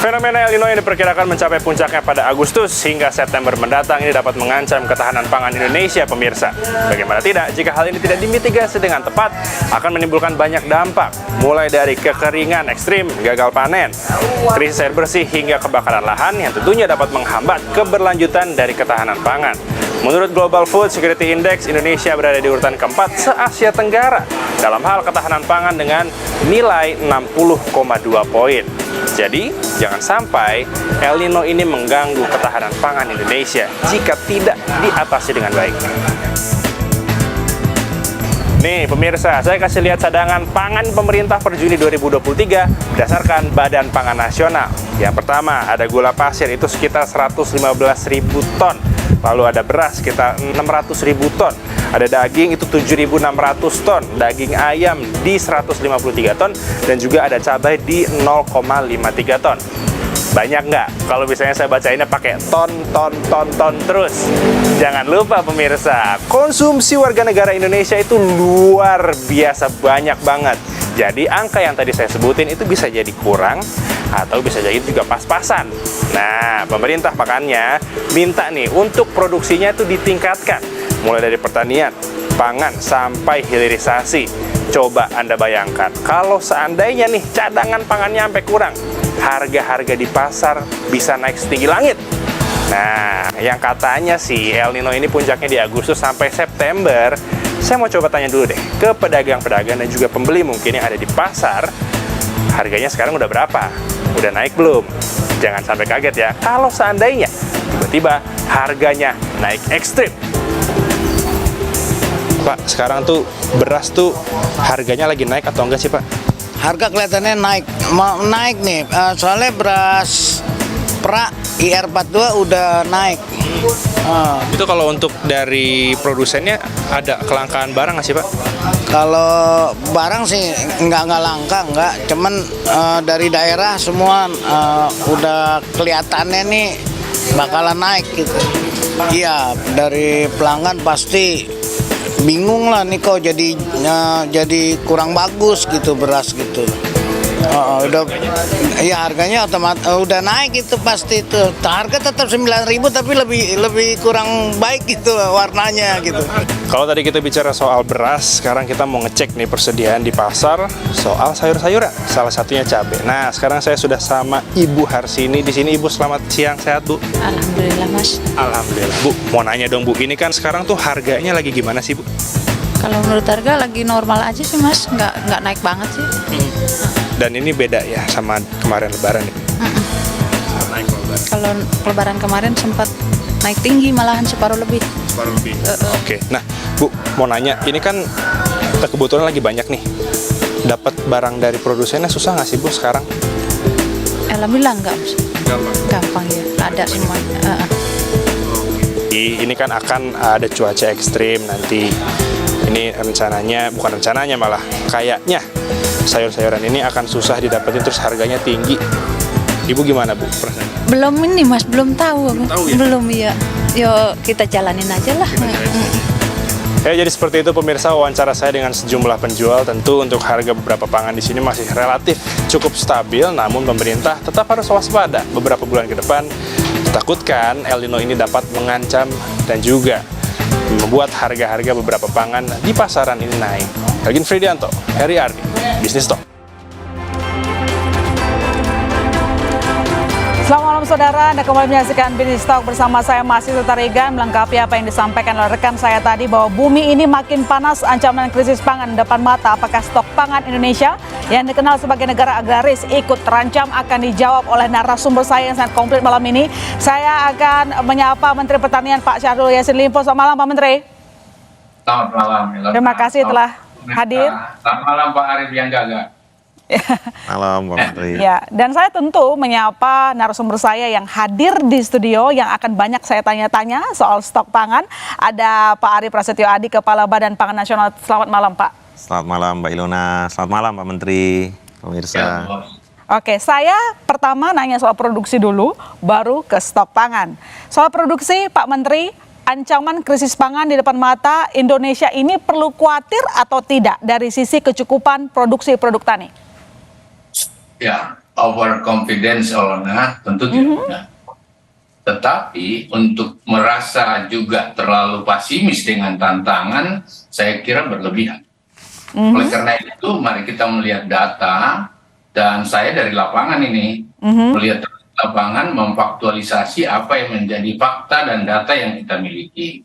Fenomena El Nino yang diperkirakan mencapai puncaknya pada Agustus hingga September mendatang ini dapat mengancam ketahanan pangan Indonesia, pemirsa. Bagaimana tidak, jika hal ini tidak dimitigasi dengan tepat, akan menimbulkan banyak dampak, mulai dari kekeringan ekstrim, gagal panen, krisis air bersih, hingga kebakaran lahan yang tentunya dapat menghambat keberlanjutan dari ketahanan pangan. Menurut Global Food Security Index, Indonesia berada di urutan keempat se-Asia Tenggara dalam hal ketahanan pangan dengan nilai 60,2 poin. Jadi, jangan sampai El Nino ini mengganggu ketahanan pangan Indonesia jika tidak diatasi dengan baik. Nih pemirsa, saya kasih lihat cadangan pangan pemerintah per Juni 2023 berdasarkan Badan Pangan Nasional. Yang pertama, ada gula pasir itu sekitar 115.000 ton. Lalu ada beras sekitar 600.000 ton. Ada daging itu 7.600 ton. Daging ayam di 153 ton. Dan juga ada cabai di 0,53 ton. Banyak nggak? Kalau misalnya saya bacainnya pakai ton terus. Jangan lupa pemirsa, konsumsi warga negara Indonesia itu luar biasa banyak banget. Jadi angka yang tadi saya sebutin itu bisa jadi kurang atau bisa jadi juga pas-pasan. Nah, pemerintah makanya minta nih untuk produksinya itu ditingkatkan. Mulai dari pertanian, pangan, sampai hilirisasi. Coba Anda bayangkan, kalau seandainya nih cadangan pangannya sampai kurang, harga-harga di pasar bisa naik setinggi langit. Nah, yang katanya sih El Nino ini puncaknya di Agustus sampai September. Saya mau coba tanya dulu deh ke pedagang-pedagang dan juga pembeli mungkin yang ada di pasar. Harganya sekarang udah berapa? Udah naik belum? Jangan sampai kaget ya kalau seandainya tiba-tiba harganya naik ekstrim. Pak, sekarang tuh beras tuh harganya lagi naik atau enggak sih, Pak? Harga kelihatannya naik nih, soalnya beras pra IR42 udah naik. Itu kalau untuk dari produsennya ada kelangkaan barang nggak sih, Pak? Kalau barang sih nggak langka, cuman dari daerah semua udah kelihatannya nih bakalan naik gitu. Iya, dari pelanggan pasti bingung lah nih kok jadi kurang bagus gitu beras gitu. Ya harganya otomatis udah naik itu pasti itu. Harga tetap 9.000 tapi lebih kurang baik gitu warnanya gitu. Kalau tadi kita bicara soal beras, sekarang kita mau ngecek nih persediaan di pasar soal sayur-sayuran. Salah satunya cabai. Nah, sekarang saya sudah sama Ibu Harsini di sini. Ibu, selamat siang, sehat Bu? Alhamdulillah Mas. Alhamdulillah. Bu, mau nanya dong Bu, ini kan sekarang tuh harganya lagi gimana sih Bu? Kalau menurut harga lagi normal aja sih Mas, nggak naik banget sih. Dan ini beda ya sama kemarin Lebaran ya? Naik Kalau Lebaran kemarin sempat naik tinggi malahan separuh lebih. Separuh lebih. Oke. Nah, Bu, mau nanya, ini kan kita kebetulan lagi banyak nih. Dapat barang dari produsennya susah nggak sih Bu sekarang? Alhamdulillah enggak Mas. Gampang ya, ada semua. Ini kan akan ada cuaca ekstrim nanti. Ini rencananya, bukan rencananya malah, kayaknya sayur-sayuran ini akan susah didapetin terus harganya tinggi. Ibu gimana Bu? Belum ini Mas, belum tahu. Tahu ya? Belum ya. Yo kita jalanin aja lah. Ya, jadi seperti itu pemirsa wawancara saya dengan sejumlah penjual. Tentu untuk harga beberapa pangan di sini masih relatif cukup stabil, namun pemerintah tetap harus waspada. Beberapa bulan ke depan ditakutkan El Nino ini dapat mengancam dan juga membuat harga-harga beberapa pangan di pasaran ini naik. Gagin Fridianto, Heri Ardi, Bisnis Talk. Selamat malam saudara, Anda kembali menyaksikan Bisnis Talk bersama saya Masih Regan, melengkapi apa yang disampaikan oleh rekan saya tadi bahwa bumi ini makin panas, ancaman krisis pangan depan mata. Apakah stok pangan Indonesia yang dikenal sebagai negara agraris ikut terancam? Akan dijawab oleh narasumber saya yang sangat komplit malam ini. Saya akan menyapa Menteri Pertanian Pak Syahrul Yassin Limpo. Selamat malam Pak Menteri. Selamat malam. Terima kasih telah hadir. Selamat malam Pak Arif yang Gaga. Malam Pak Menteri. Ya, dan saya tentu menyapa narasumber saya yang hadir di studio yang akan banyak saya tanya-tanya soal stok pangan. Ada Pak Ari Prasetyo Adi, Kepala Badan Pangan Nasional. Selamat malam Pak. Selamat malam Mbak Ilona. Selamat malam Pak Menteri, pemirsa. Ya, Bos. Oke, saya pertama nanya soal produksi dulu, baru ke stok pangan. Soal produksi, Pak Menteri, ancaman krisis pangan di depan mata, Indonesia ini perlu khawatir atau tidak dari sisi kecukupan produksi produk tani? Ya, overconfidence tentu tidak. Tetapi untuk merasa juga terlalu pesimis dengan tantangan, saya kira berlebihan. Oleh karena itu, mari kita melihat data, dan saya dari lapangan ini, melihat lapangan, memfaktualisasi apa yang menjadi fakta dan data yang kita miliki.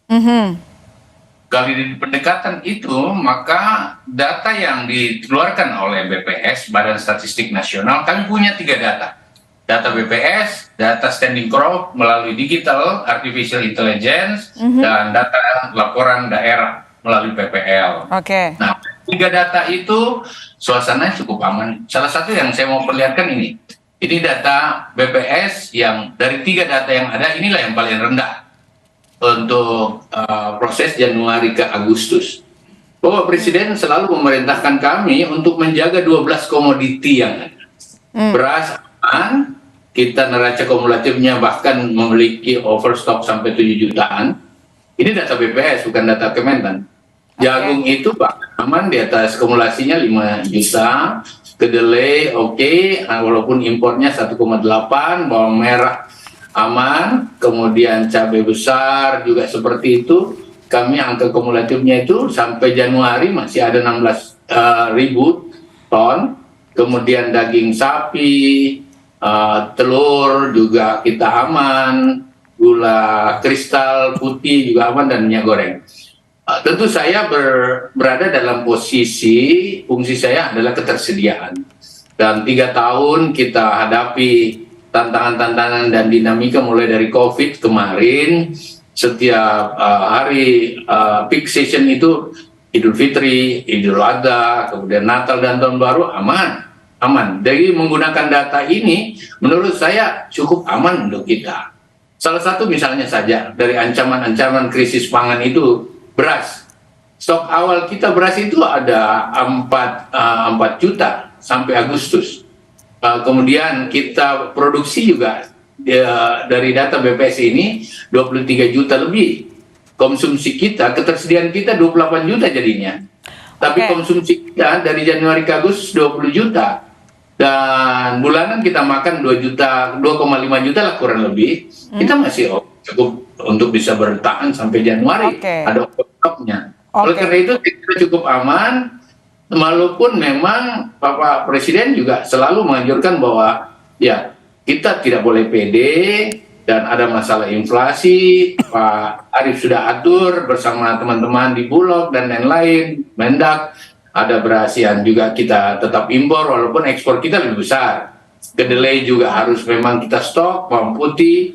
Kalau di pendekatan itu, maka data yang dikeluarkan oleh BPS, Badan Statistik Nasional, kami punya 3 data. Data BPS, data standing crop melalui digital, artificial intelligence, dan data laporan daerah melalui PPL. Oke. Nah, 3 data itu suasananya cukup aman. Salah satu yang saya mau perlihatkan ini data BPS yang dari 3 data yang ada, inilah yang paling rendah untuk proses Januari ke Agustus. Bapak Presiden selalu memerintahkan kami untuk menjaga 12 komoditi yang ada. Beras aman, kita neraca kumulatifnya bahkan memiliki overstock sampai 7 jutaan. Ini data BPS, bukan data Kementan. Jagung itu bahkan aman, di atas kumulasinya 5 juta. Kedelai oke, walaupun impornya 1,8, bawang merah aman, kemudian cabai besar juga seperti itu. Kami angka kumulatifnya itu sampai Januari masih ada 16.000 ton. Kemudian daging sapi, telur juga kita aman, gula kristal putih juga aman, dan minyak goreng. Tentu saya berada dalam posisi, fungsi saya adalah ketersediaan. Dan 3 tahun kita hadapi tantangan-tantangan dan dinamika mulai dari COVID kemarin, setiap hari peak season itu Idul Fitri, Idul Adha, kemudian Natal dan Tahun Baru aman. Jadi menggunakan data ini menurut saya cukup aman untuk kita. Salah satu misalnya saja dari ancaman-ancaman krisis pangan itu beras. Stok awal kita beras itu ada 4 juta sampai Agustus. Kemudian kita produksi juga dari data BPS ini 23 juta lebih. Konsumsi kita, ketersediaan kita 28 juta jadinya. Tapi konsumsi kita dari Januari ke Agustus 20 juta. Dan bulanan kita makan 2,5 juta lah kurang lebih. Kita masih cukup untuk bisa bertahan sampai Januari. Ada stoknya. Oleh karena itu kita cukup aman, walaupun memang Bapak Presiden juga selalu menganjurkan bahwa ya kita tidak boleh pede dan ada masalah inflasi. Pak Arief sudah atur bersama teman-teman di Bulog dan lain-lain, Mendak. Ada beras yang juga kita tetap impor walaupun ekspor kita lebih besar. Kedelai juga harus memang kita stok, bawang putih,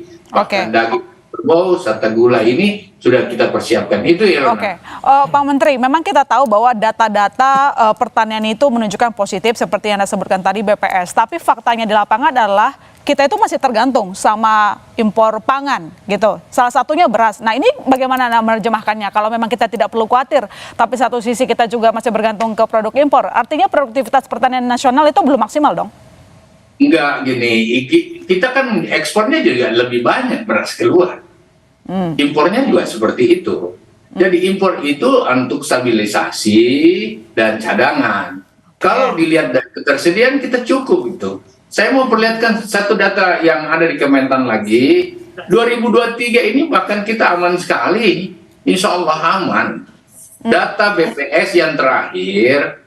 daging kerbau, serta gula ini sudah kita persiapkan. Itu ya. Pak Menteri, memang kita tahu bahwa data-data pertanian itu menunjukkan positif seperti yang Anda sebutkan tadi BPS. Tapi faktanya di lapangan adalah kita itu masih tergantung sama impor pangan gitu. Salah satunya beras. Nah, ini bagaimana Anda menerjemahkannya? Kalau memang kita tidak perlu khawatir, tapi satu sisi kita juga masih bergantung ke produk impor. Artinya produktivitas pertanian nasional itu belum maksimal dong? Enggak, gini, kita kan ekspornya juga lebih banyak beras keluar. Impornya juga seperti itu. Jadi impor itu untuk stabilisasi dan cadangan. Kalau dilihat dari ketersediaan kita cukup itu. Saya mau perlihatkan satu data yang ada di Kementan lagi. 2023 ini bahkan kita aman sekali. Insya Allah aman. Data BPS yang terakhir,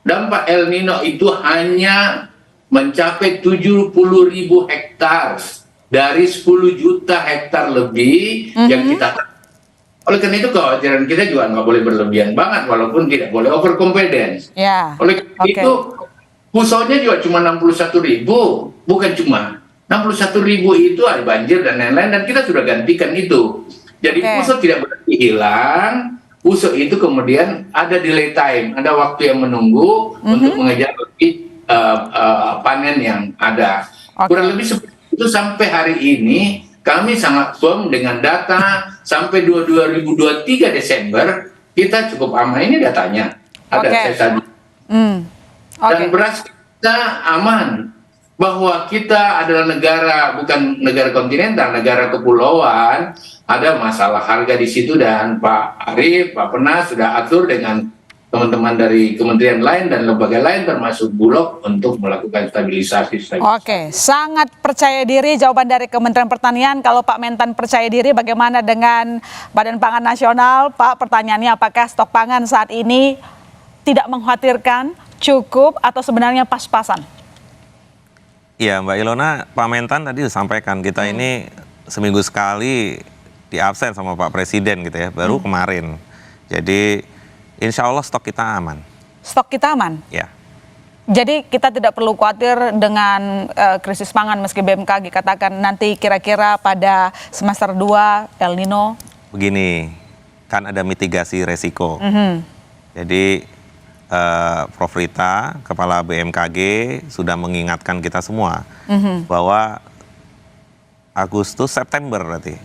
dampak El Nino itu hanya mencapai 70.000 hektar dari 10 juta hektar lebih yang kita. Oleh karena itu kekhawatiran kita juga nggak boleh berlebihan banget, walaupun tidak boleh overconfidence. Oleh karena itu pusatnya juga cuma 61.000, bukan cuma 61.000 itu ada banjir dan lain-lain, dan kita sudah gantikan itu. Jadi pusat tidak berarti hilang, pusat itu kemudian ada delay time, ada waktu yang menunggu untuk mengejar lebih panen yang ada. Kurang lebih seperti itu sampai hari ini. Kami sangat firm dengan data sampai 2023 Desember kita cukup aman. Ini datanya ada saya tadi. Dan beras kita aman, bahwa kita adalah negara bukan negara kontinental, negara kepulauan. Ada masalah harga di situ dan Pak Arief, Pak Penas sudah atur dengan teman-teman dari kementerian lain dan lembaga lain termasuk Bulog untuk melakukan stabilisasi. Oke, sangat percaya diri jawaban dari Kementerian Pertanian. Kalau Pak Mentan percaya diri, bagaimana dengan Badan Pangan Nasional? Pak, pertanyaannya apakah stok pangan saat ini tidak mengkhawatirkan, cukup, atau sebenarnya pas-pasan? Iya Mbak Ilona, Pak Mentan tadi disampaikan kita ini seminggu sekali di absen sama Pak Presiden gitu ya, baru kemarin. Jadi insya Allah stok kita aman. Stok kita aman? Ya. Jadi kita tidak perlu khawatir dengan krisis pangan meski BMKG katakan nanti kira-kira pada semester 2 El Nino. Begini, kan ada mitigasi resiko. Jadi Prof. Rita, Kepala BMKG sudah mengingatkan kita semua bahwa Agustus, September berarti,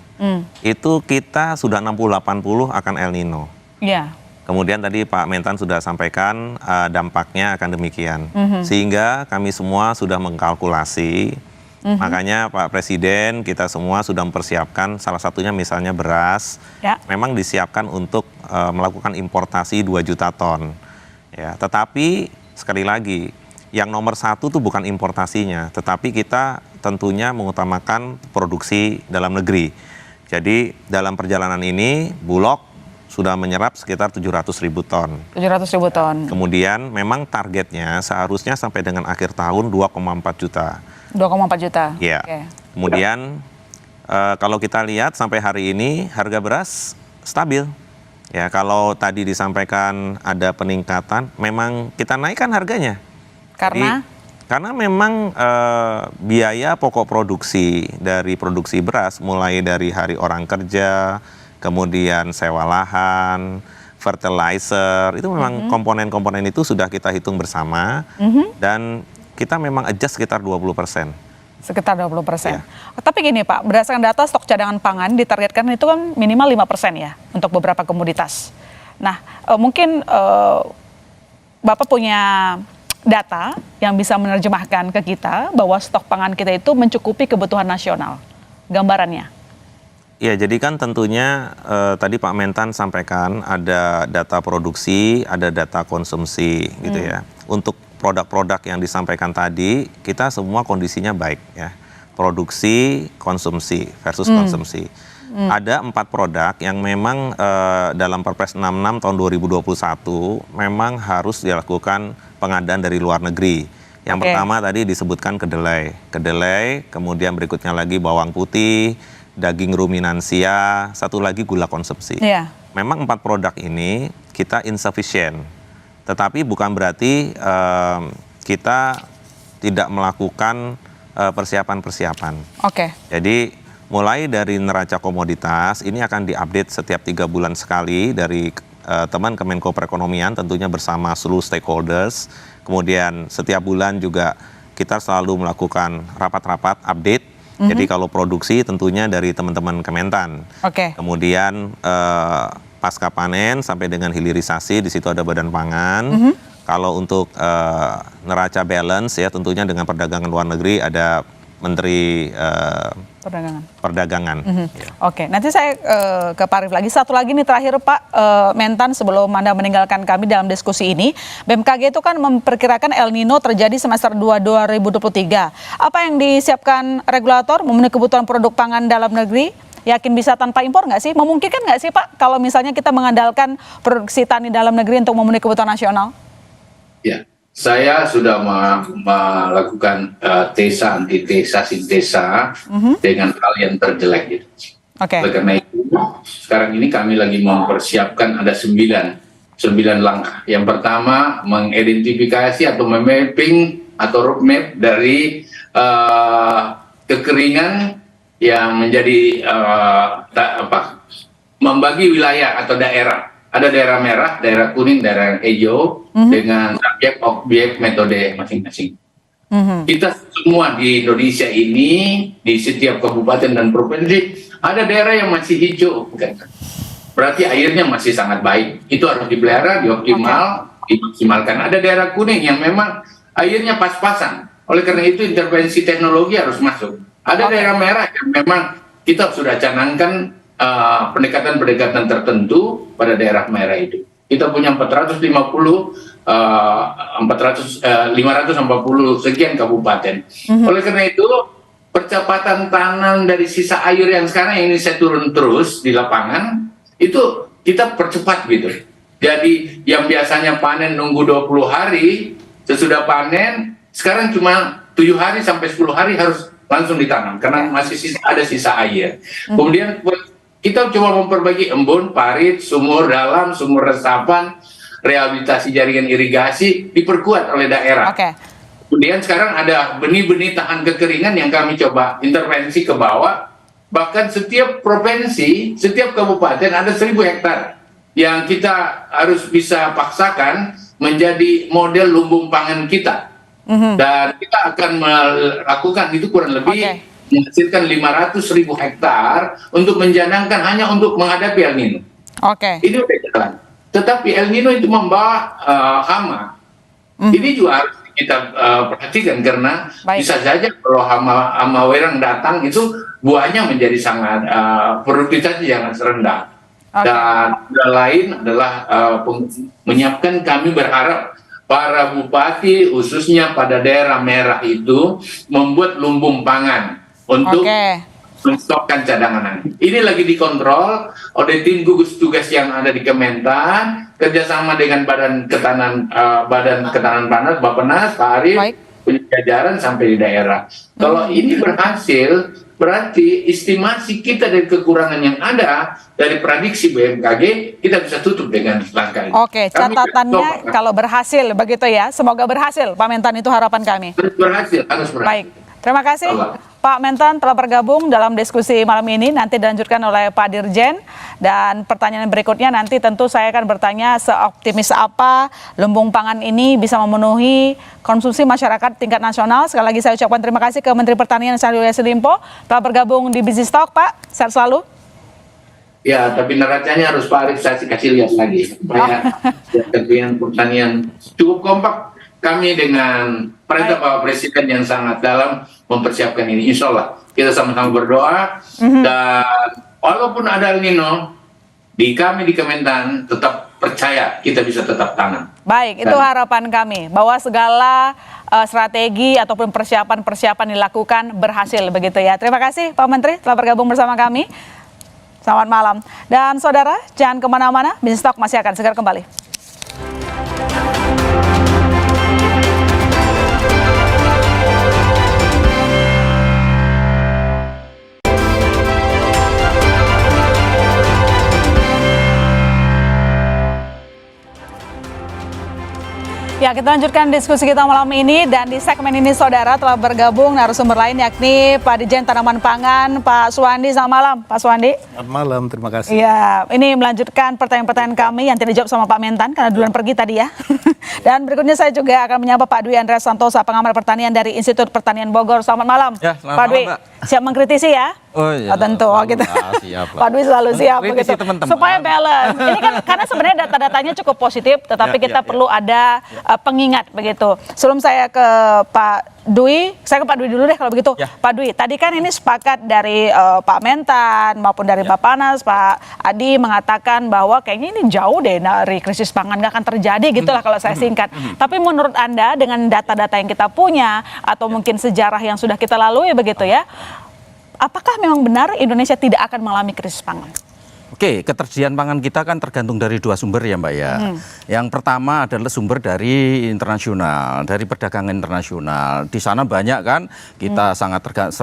itu kita sudah 60-80 akan El Nino. Iya. Kemudian tadi Pak Mentan sudah sampaikan dampaknya akan demikian. Sehingga kami semua sudah mengkalkulasi, makanya Pak Presiden kita semua sudah mempersiapkan salah satunya misalnya beras, memang disiapkan untuk melakukan importasi 2 juta ton. Ya, tetapi sekali lagi, yang nomor 1 tuh bukan importasinya, tetapi kita tentunya mengutamakan produksi dalam negeri. Jadi dalam perjalanan ini Bulog sudah menyerap sekitar 700.000 ton. 700.000 ton. Kemudian memang targetnya seharusnya sampai dengan akhir tahun 2,4 juta. 2,4 juta. Ya. Oke. Kemudian kalau kita lihat sampai hari ini harga beras stabil. Ya, kalau tadi disampaikan ada peningkatan, memang kita naikkan harganya. Karena? Karena memang biaya pokok produksi dari produksi beras mulai dari hari orang kerja, kemudian sewa lahan, fertilizer, itu memang komponen-komponen itu sudah kita hitung bersama dan kita memang adjust sekitar 20%. Sekitar 20%. Ya. Tapi gini Pak, berdasarkan data stok cadangan pangan ditargetkan itu kan minimal 5% ya untuk beberapa komoditas. Nah, mungkin Bapak punya data yang bisa menerjemahkan ke kita bahwa stok pangan kita itu mencukupi kebutuhan nasional. Gambarannya. Ya, jadi kan tentunya tadi Pak Mentan sampaikan ada data produksi, ada data konsumsi gitu ya. Untuk produk-produk yang disampaikan tadi, kita semua kondisinya baik ya. Produksi, konsumsi versus konsumsi. Ada 4 produk yang memang dalam Perpres 66 tahun 2021 memang harus dilakukan pengadaan dari luar negeri. Yang pertama tadi disebutkan kedelai, kemudian berikutnya lagi bawang putih, daging ruminansia, satu lagi gula konsumsi. Iya. Memang 4 produk ini kita insufficient, tetapi bukan berarti kita tidak melakukan persiapan-persiapan. Oke. Jadi mulai dari neraca komoditas ini akan diupdate setiap 3 bulan sekali dari teman Kemenko Perekonomian tentunya bersama seluruh stakeholders. Kemudian setiap bulan juga kita selalu melakukan rapat-rapat update. Jadi kalau produksi tentunya dari teman-teman Kementan. Oke. Kemudian pasca panen sampai dengan hilirisasi di situ ada Badan Pangan. Kalau untuk neraca balance ya tentunya dengan perdagangan luar negeri ada Menteri Perdagangan. Ya. Oke, nanti saya ke Pak Arief lagi. Satu lagi nih terakhir Pak Mentan sebelum Anda meninggalkan kami dalam diskusi ini. BMKG itu kan memperkirakan El Nino terjadi semester 2 2023. Apa yang disiapkan regulator memenuhi kebutuhan produk pangan dalam negeri? Yakin bisa tanpa impor nggak sih? Memungkinkan nggak sih Pak kalau misalnya kita mengandalkan produksi tani dalam negeri untuk memenuhi kebutuhan nasional? Ya, saya sudah melakukan tesa, antitesa, sintesa dengan hal yang terjelek gitu. Oleh karena itu, sekarang ini kami lagi mempersiapkan ada 9 langkah. Yang pertama, mengidentifikasi atau memapping atau roadmap dari kekeringan yang menjadi membagi wilayah atau daerah. Ada daerah merah, daerah kuning, daerah hijau dengan subjek-objek metode masing-masing. Kita semua di Indonesia ini, di setiap kabupaten dan provinsi, ada daerah yang masih hijau. Berarti airnya masih sangat baik. Itu harus dipelihara, dimaksimalkan. Ada daerah kuning yang memang airnya pas-pasan. Oleh karena itu intervensi teknologi harus masuk. Ada daerah merah yang memang kita sudah canangkan pendekatan-pendekatan tertentu pada daerah merah itu. kita punya 540 sekian kabupaten. Oleh karena itu, percepatan tanam dari sisa air yang sekarang ini saya turun terus di lapangan, itu kita percepat gitu. Jadi yang biasanya panen nunggu 20 hari, sesudah panen, sekarang cuma 7 hari sampai 10 hari harus langsung ditanam, karena masih ada sisa air. Kemudian kita coba memperbaiki embun, parit, sumur dalam, sumur resapan, rehabilitasi jaringan irigasi, diperkuat oleh daerah. Kemudian sekarang ada benih-benih tahan kekeringan yang kami coba intervensi ke bawah. Bahkan setiap provinsi, setiap kabupaten ada 1.000 hektar yang kita harus bisa paksakan menjadi model lumbung pangan kita. Dan kita akan melakukan itu kurang lebih menghasilkan 500.000 hektar untuk menjanangkan hanya untuk menghadapi El Nino. Ini udah jalan. Tetapi El Nino itu membawa hama. Ini juga harus kita perhatikan, karena bisa saja kalau hama werang datang itu buahnya menjadi sangat produktivitasnya sangat rendah. Dan lain adalah menyiapkan, kami berharap para bupati khususnya pada daerah merah itu membuat lumbung pangan untuk menstokkan cadangan. Ini lagi dikontrol oleh tim gugus tugas yang ada di Kementan, kerjasama dengan Badan Ketahanan Pangan, Bappenas, Pak Arief, penjajaran sampai di daerah. Kalau ini berhasil, berarti estimasi kita dari kekurangan yang ada dari prediksi BMKG, kita bisa tutup dengan langkah ini. Catatannya kalau berhasil begitu ya, semoga berhasil Pak Mentan, itu harapan kami. Harus berhasil. Baik, terima kasih Pak Mentan telah bergabung dalam diskusi malam ini. Nanti dilanjutkan oleh Pak Dirjen, dan pertanyaan berikutnya nanti tentu saya akan bertanya seoptimis apa lumbung pangan ini bisa memenuhi konsumsi masyarakat tingkat nasional. Sekali lagi saya ucapkan terima kasih ke Menteri Pertanian Syahrul Yassin Limpo telah bergabung di Business Talk. Pak, sehat selalu. Ya, tapi neracanya harus Pak Arief saya kasih lihat lagi supaya Kementerian Pertanian cukup kompak. Kami dengan perintah Bapak Presiden yang sangat dalam mempersiapkan ini. Insya Allah kita sama-sama berdoa, dan walaupun ada El Nino, kami di Kementan tetap percaya kita bisa tetap tanam. Baik, itu harapan kami, bahwa segala strategi ataupun persiapan-persiapan dilakukan berhasil begitu ya. Terima kasih Pak Menteri telah bergabung bersama kami. Selamat malam. Dan saudara, jangan kemana-mana, Business Talk masih akan segera kembali. Ya, kita lanjutkan diskusi kita malam ini, dan di segmen ini saudara telah bergabung narasumber lain, yakni Pak Dirjen Tanaman Pangan, Pak Suwandi. Selamat malam, Pak Suwandi. Selamat malam, terima kasih. Ya, ini melanjutkan pertanyaan-pertanyaan kami yang tidak dijawab sama Pak Mentan karena duluan pergi tadi ya. Dan berikutnya saya juga akan menyapa Pak Dwi Andreas Santosa, pengamat pertanian dari Institut Pertanian Bogor. Selamat malam, ya, selamat Pak Dwi. Malam, siap mengkritisi ya? Oh iya, tentu gitu. Siap, Pak Dwi selalu siap begitu. Teman-teman. Supaya balance. Ini kan karena sebenarnya data-datanya cukup positif, tetapi kita perlu ada pengingat begitu. Sebelum saya ke Pak Dwi, saya ke Pak Dwi dulu deh kalau begitu. Pak Dwi, tadi kan ini sepakat dari Pak Mentan maupun dari Bappenas, Pak Adi mengatakan bahwa kayaknya ini jauh deh dari krisis pangan, nggak akan terjadi gitulah kalau saya singkat. Tapi menurut Anda dengan data-data yang kita punya atau mungkin sejarah yang sudah kita lalui begitu ya, apakah memang benar Indonesia tidak akan mengalami krisis pangan? Oke, ketersediaan pangan kita kan tergantung dari dua sumber ya Mbak ya. Yang pertama adalah sumber dari internasional, dari perdagangan internasional. Di sana banyak kan, kita sangat 100%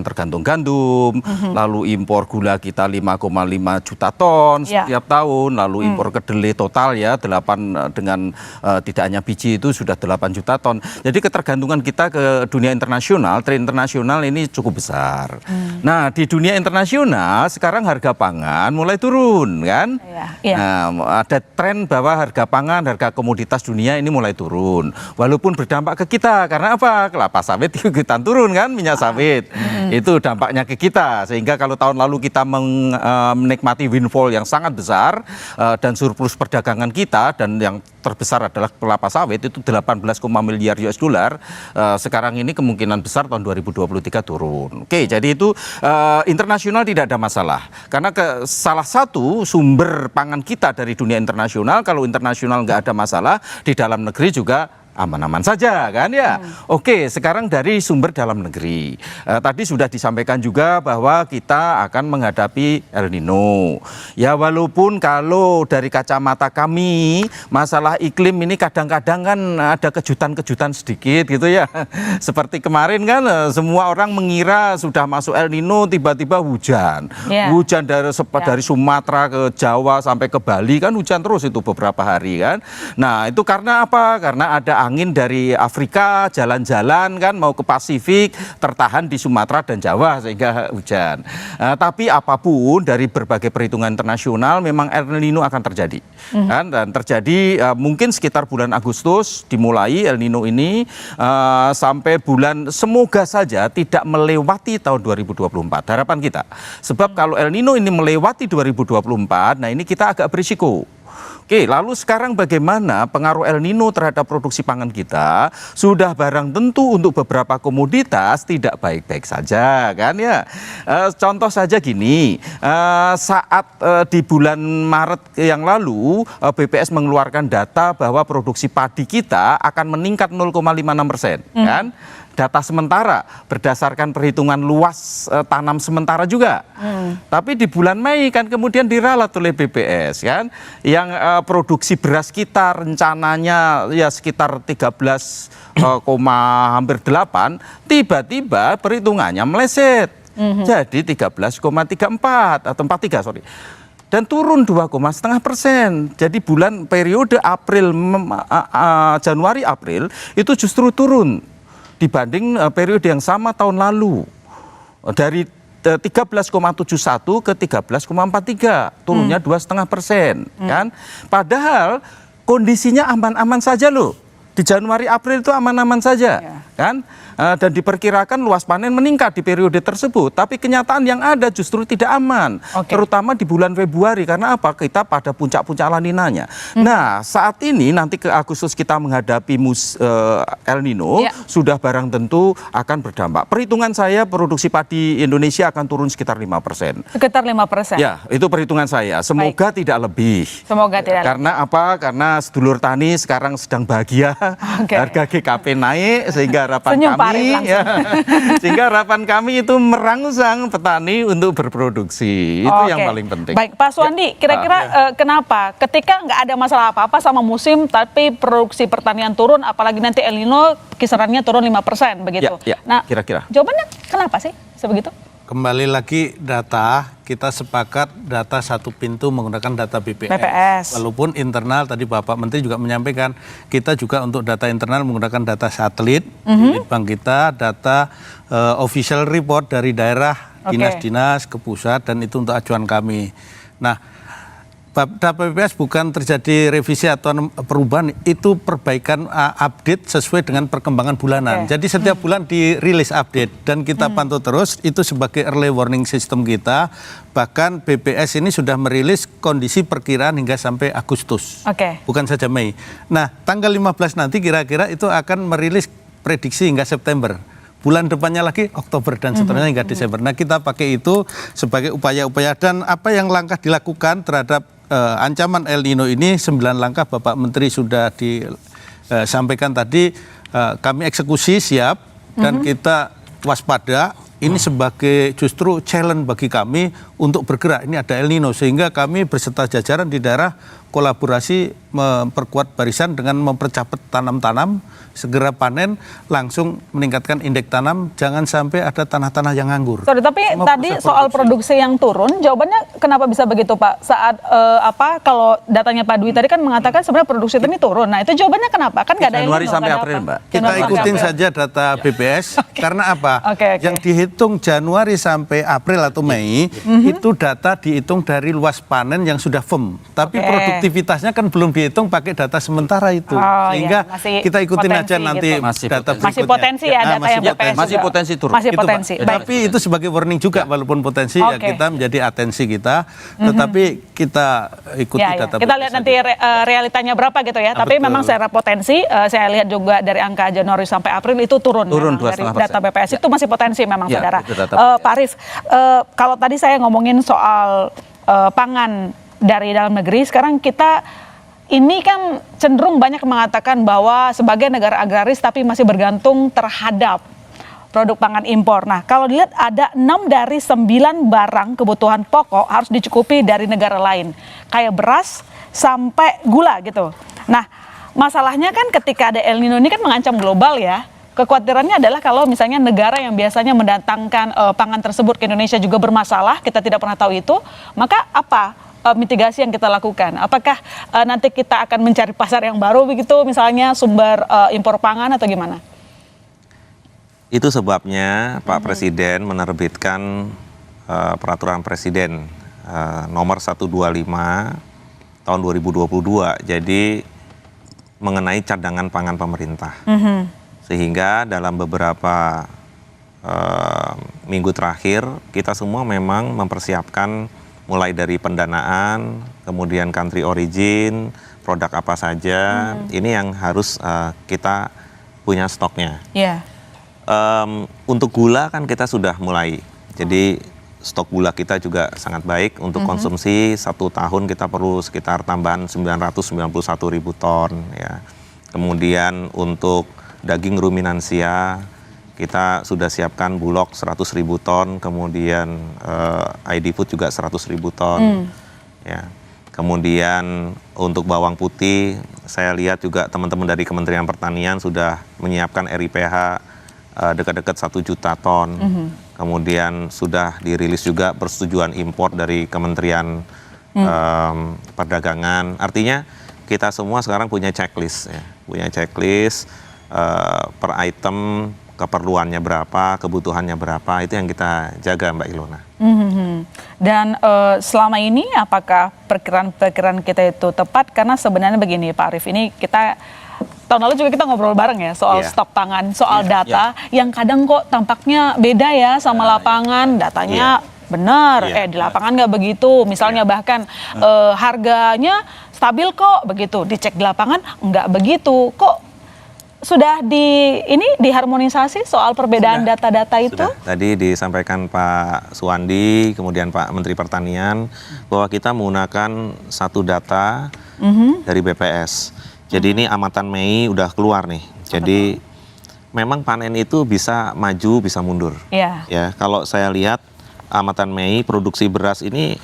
tergantung gandum, lalu impor gula kita 5,5 juta ton setiap tahun, lalu impor kedelai total ya 8 dengan tidak hanya biji itu sudah 8 juta ton. Jadi ketergantungan kita ke dunia internasional, trade internasional ini cukup besar. Nah, di dunia internasional sekarang harga pangan mulai turun kan. Nah, ada tren bahwa harga pangan, harga komoditas dunia ini mulai turun. Walaupun berdampak ke kita, karena apa? Kelapa sawit ikutan turun kan, minyak sawit. Itu dampaknya ke kita, sehingga kalau tahun lalu kita menikmati windfall yang sangat besar dan surplus perdagangan kita, dan yang terbesar adalah kelapa sawit itu 18, miliar US dollar, sekarang ini kemungkinan besar tahun 2023 turun. Oke, jadi itu internasional tidak ada masalah, karena salah satu sumber pangan kita dari dunia internasional. Kalau internasional nggak ada masalah, di dalam negeri juga aman-aman saja kan ya. Oke, sekarang dari sumber dalam negeri. Tadi sudah disampaikan juga bahwa kita akan menghadapi El Nino. Ya walaupun kalau dari kacamata kami masalah iklim ini kadang-kadang kan ada kejutan-kejutan sedikit gitu ya. Seperti kemarin kan semua orang mengira sudah masuk El Nino, tiba-tiba hujan. Hujan dari Sumatera ke Jawa sampai ke Bali kan hujan terus itu beberapa hari kan. Nah, itu karena apa? Karena ada angin dari Afrika jalan-jalan kan mau ke Pasifik, tertahan di Sumatera dan Jawa sehingga hujan. Tapi apapun dari berbagai perhitungan internasional memang El Nino akan terjadi. Kan? Dan terjadi mungkin sekitar bulan Agustus dimulai El Nino ini sampai bulan, semoga saja tidak melewati tahun 2024. Harapan kita. Sebab kalau El Nino ini melewati 2024, nah ini kita agak berisiko. Oke, lalu sekarang bagaimana pengaruh El Nino terhadap produksi pangan kita? Sudah barang tentu untuk beberapa komoditas tidak baik-baik saja kan ya. Contoh saja gini, saat di bulan Maret yang lalu BPS mengeluarkan data bahwa produksi padi kita akan meningkat 0,56% kan. Data sementara berdasarkan perhitungan luas tanam sementara juga. Tapi di bulan Mei kan kemudian diralat oleh BPS kan, yang produksi beras kita rencananya ya sekitar 13,8, tiba-tiba perhitungannya meleset. Jadi 13,34 atau 43 sorry. Dan turun 2,5%. Jadi bulan periode Januari April itu justru turun dibanding periode yang sama tahun lalu, dari 13,71 ke 13,43, turunnya 2,5%, kan? Padahal kondisinya aman-aman saja loh. Di Januari April itu aman-aman saja, kan? Dan diperkirakan luas panen meningkat di periode tersebut. Tapi kenyataan yang ada justru tidak aman, terutama di bulan Februari. Karena apa? Kita pada puncak-puncak laninanya. Nah, saat ini nanti ke Agustus kita menghadapi El Nino, sudah barang tentu akan berdampak. Perhitungan saya produksi padi Indonesia akan turun sekitar 5%. Sekitar 5%? Ya, itu perhitungan saya. Semoga tidak lebih. Semoga tidak. Karena apa? Karena sedulur tani sekarang sedang bahagia. Harga GKP naik sehingga harapan kami itu merangsang petani untuk berproduksi. Itu yang paling penting. Baik, Pak Suwandi, kira-kira kenapa ketika nggak ada masalah apa-apa sama musim tapi produksi pertanian turun, apalagi nanti El Nino kisarannya turun 5% begitu. Nah, kira-kira jawabannya kenapa sih sebegitu? Kembali lagi data, kita sepakat data satu pintu menggunakan data BPS. Walaupun internal tadi Bapak Menteri juga menyampaikan, kita juga untuk data internal menggunakan data satelit, bank kita, data official report dari daerah, dinas-dinas ke pusat, dan itu untuk acuan kami. Nah, data BPS bukan terjadi revisi atau perubahan, itu perbaikan update sesuai dengan perkembangan bulanan. Jadi setiap bulan dirilis update dan kita pantau terus, itu sebagai early warning system kita. Bahkan BPS ini sudah merilis kondisi perkiraan hingga sampai Agustus, bukan saja Mei. Nah, tanggal 15 nanti kira-kira itu akan merilis prediksi hingga September. Bulan depannya lagi Oktober dan seterusnya hingga Desember. Nah, kita pakai itu sebagai upaya-upaya, dan apa yang langkah dilakukan terhadap ancaman El Nino ini, 9 langkah Bapak Menteri sudah disampaikan tadi. Kami eksekusi siap dan kita waspada. Ini sebagai justru challenge bagi kami untuk bergerak. Ini ada El Nino, sehingga kami berserta jajaran di daerah kolaborasi memperkuat barisan dengan mempercepat tanam-tanam, segera panen, langsung meningkatkan indeks tanam, jangan sampai ada tanah-tanah yang nganggur. Sorry, tapi tadi soal produksi yang turun, jawabannya kenapa bisa begitu Pak? Saat kalau datanya Pak Dwi tadi kan mengatakan sebenarnya produksi ini turun. Nah, itu jawabannya kenapa? Kan nggak ada Januari sampai April, Mbak. Kita ikutin saja data BPS. Karena apa? Yang dihitung Januari sampai April atau Mei, itu data dihitung dari luas panen yang sudah firm. Tapi produktivitas produktivitasnya kan belum dihitung pakai data sementara itu. Oh, Sehingga iya. Masih kita ikutin potensi aja nanti gitu. Masih data potensi. Masih berikutnya. potensi ya data masih yang BPS Masih juga. potensi turun. Masih Itu, Pak. potensi. Baik. Tapi itu sebagai warning juga, walaupun potensi ya Oke. kita menjadi atensi kita, tetapi kita ikuti Ya, ya. data. Kita BPS lihat nanti aja. realitanya berapa gitu ya. Tapi betul. memang secara potensi, saya lihat juga dari angka Januari sampai April itu turun. Turun memang dari 2,5%. data BPS itu masih potensi memang, Ya, saudara. itu data Pak Arief, kalau tadi saya ngomongin soal pangan dari dalam negeri, sekarang kita ini kan cenderung banyak mengatakan bahwa sebagai negara agraris tapi masih bergantung terhadap produk pangan impor. Nah, kalau dilihat ada 6 dari 9 barang kebutuhan pokok harus dicukupi dari negara lain. Kayak beras sampai gula gitu. Nah, masalahnya kan ketika ada El Nino ini kan mengancam global ya. Kekhawatirannya adalah kalau misalnya negara yang biasanya mendatangkan pangan tersebut ke Indonesia juga bermasalah, kita tidak pernah tahu itu, maka apa mitigasi yang kita lakukan? Apakah nanti kita akan mencari pasar yang baru begitu, misalnya sumber impor pangan atau gimana? Itu sebabnya Pak Presiden menerbitkan peraturan Presiden nomor 125 tahun 2022. Jadi mengenai cadangan pangan pemerintah. Sehingga dalam beberapa minggu terakhir kita semua memang mempersiapkan mulai dari pendanaan, kemudian country origin, produk apa saja, ini yang harus kita punya stoknya. Iya. Untuk gula kan kita sudah mulai, jadi stok gula kita juga sangat baik untuk konsumsi 1 tahun kita perlu sekitar tambahan 991.000 ton ya. Kemudian untuk daging ruminansia kita sudah siapkan Bulog 100.000 ton, kemudian ID Food juga 100.000 ton. Ya. Kemudian untuk bawang putih, saya lihat juga teman-teman dari Kementerian Pertanian sudah menyiapkan RIPH dekat-dekat 1 juta ton. Kemudian sudah dirilis juga persetujuan impor dari Kementerian Perdagangan. Artinya kita semua sekarang punya checklist, ya. Punya checklist per item, keperluannya berapa, kebutuhannya berapa, itu yang kita jaga, Mbak Ilona. Dan selama ini apakah perkiraan kita itu tepat? Karena sebenarnya begini Pak Arief, ini kita tahun lalu juga kita ngobrol bareng ya soal stok pangan, soal data yang kadang kok tampaknya beda ya sama lapangan, datanya benar, di lapangan nggak begitu. Misalnya bahkan harganya stabil kok begitu, dicek di lapangan nggak begitu. Kok sudah diharmonisasi soal perbedaan data-data itu? Sudah. Tadi disampaikan Pak Suwandi, kemudian Pak Menteri Pertanian, bahwa kita menggunakan satu data dari BPS. Jadi ini amatan Mei udah keluar nih. Jadi memang panen itu bisa maju, bisa mundur. Iya. Ya, kalau saya lihat amatan Mei produksi beras ini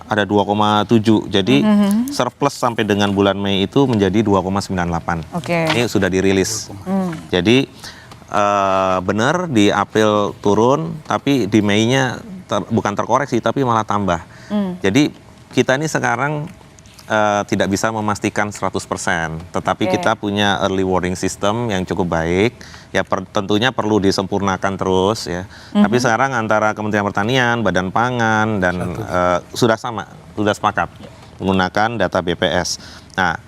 ada 2,7. Jadi surplus sampai dengan bulan Mei itu menjadi 2,98. Oke. Ini sudah dirilis. Jadi benar di April turun, tapi di Mei-nya bukan terkoreksi tapi malah tambah. Jadi kita ini sekarang tidak bisa memastikan 100%, tetapi kita punya early warning system yang cukup baik. Ya tentunya perlu disempurnakan terus ya. Tapi sekarang antara Kementerian Pertanian, Badan Pangan dan sudah sepakat menggunakan data BPS. Nah,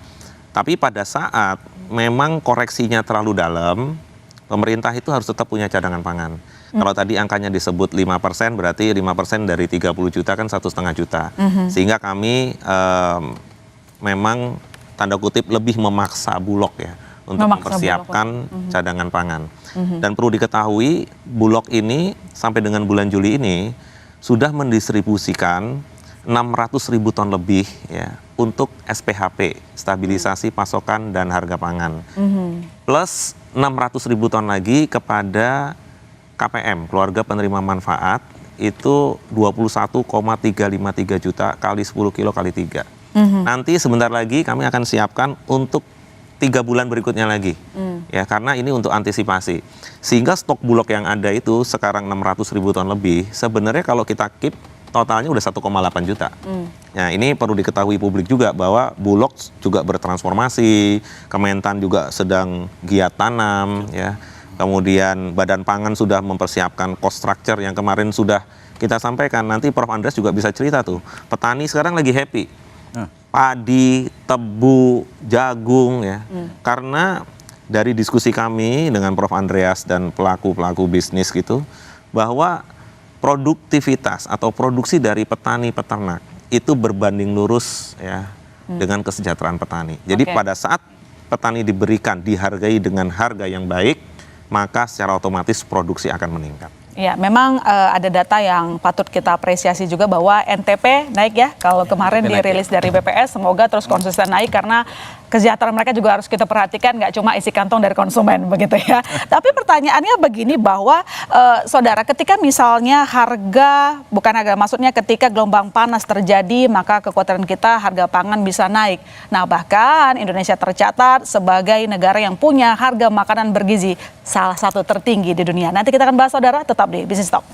tapi pada saat memang koreksinya terlalu dalam, pemerintah itu harus tetap punya cadangan pangan. Kalau tadi angkanya disebut 5%, berarti 5% dari 30 juta kan 1,5 juta. Sehingga kami memang tanda kutip lebih memaksa Bulog ya untuk mempersiapkan cadangan pangan. Dan perlu diketahui Bulog ini sampai dengan bulan Juli ini sudah mendistribusikan 600.000 ton lebih ya untuk SPHP, stabilisasi pasokan dan harga pangan. Plus 600.000 ton lagi kepada KPM, keluarga penerima manfaat, itu 21,353 juta kali 10 kilo kali 3. Nanti sebentar lagi kami akan siapkan untuk 3 bulan berikutnya lagi. Ya, karena ini untuk antisipasi. Sehingga stok Bulog yang ada itu sekarang 600.000 ton lebih, sebenarnya kalau kita keep totalnya udah 1,8 juta. Nah, ini perlu diketahui publik juga bahwa Bulog juga bertransformasi, Kementan juga sedang giat tanam ya. Kemudian Badan Pangan sudah mempersiapkan cost structure yang kemarin sudah kita sampaikan. Nanti Prof. Andreas juga bisa cerita tuh. Petani sekarang lagi happy. padi, tebu, jagung ya. Karena dari diskusi kami dengan Prof. Andreas dan pelaku-pelaku bisnis gitu, bahwa produktivitas atau produksi dari petani peternak itu berbanding lurus ya dengan kesejahteraan petani. Jadi pada saat petani dihargai dengan harga yang baik, maka secara otomatis produksi akan meningkat. Ya, memang ada data yang patut kita apresiasi juga bahwa NTP naik ya. Kalau kemarin dirilis dari BPS, semoga terus konsisten naik karena kesejahteraan mereka juga harus kita perhatikan, nggak cuma isi kantong dari konsumen begitu ya. Tapi pertanyaannya begini bahwa saudara, ketika misalnya maksudnya ketika gelombang panas terjadi, maka kekhawatiran kita harga pangan bisa naik. Nah, bahkan Indonesia tercatat sebagai negara yang punya harga makanan bergizi salah satu tertinggi di dunia. Nanti kita akan bahas saudara, tetap di Business Talk.